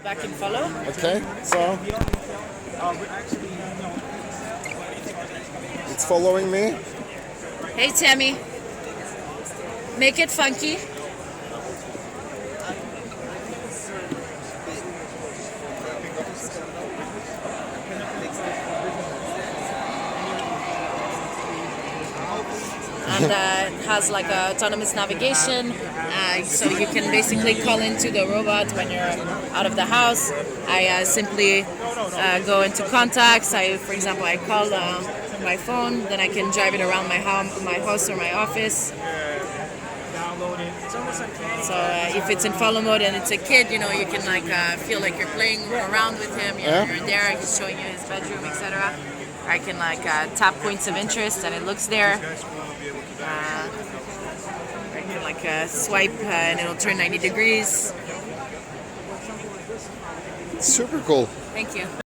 Back and follow. Okay, so it's following me. Hey Tammy, make it funky. And it has like a autonomous navigation, so you can basically call into the robot when you're out of the house. I simply go into contacts. For example, I call my phone, then I can drive it around my house or my office. So if it's in follow mode and it's a kid, you can feel like you're playing around with him. You're there, he's showing you his bedroom, etc. I can tap points of interest and it looks there. I can swipe and it'll turn 90 degrees. Super cool. Thank you.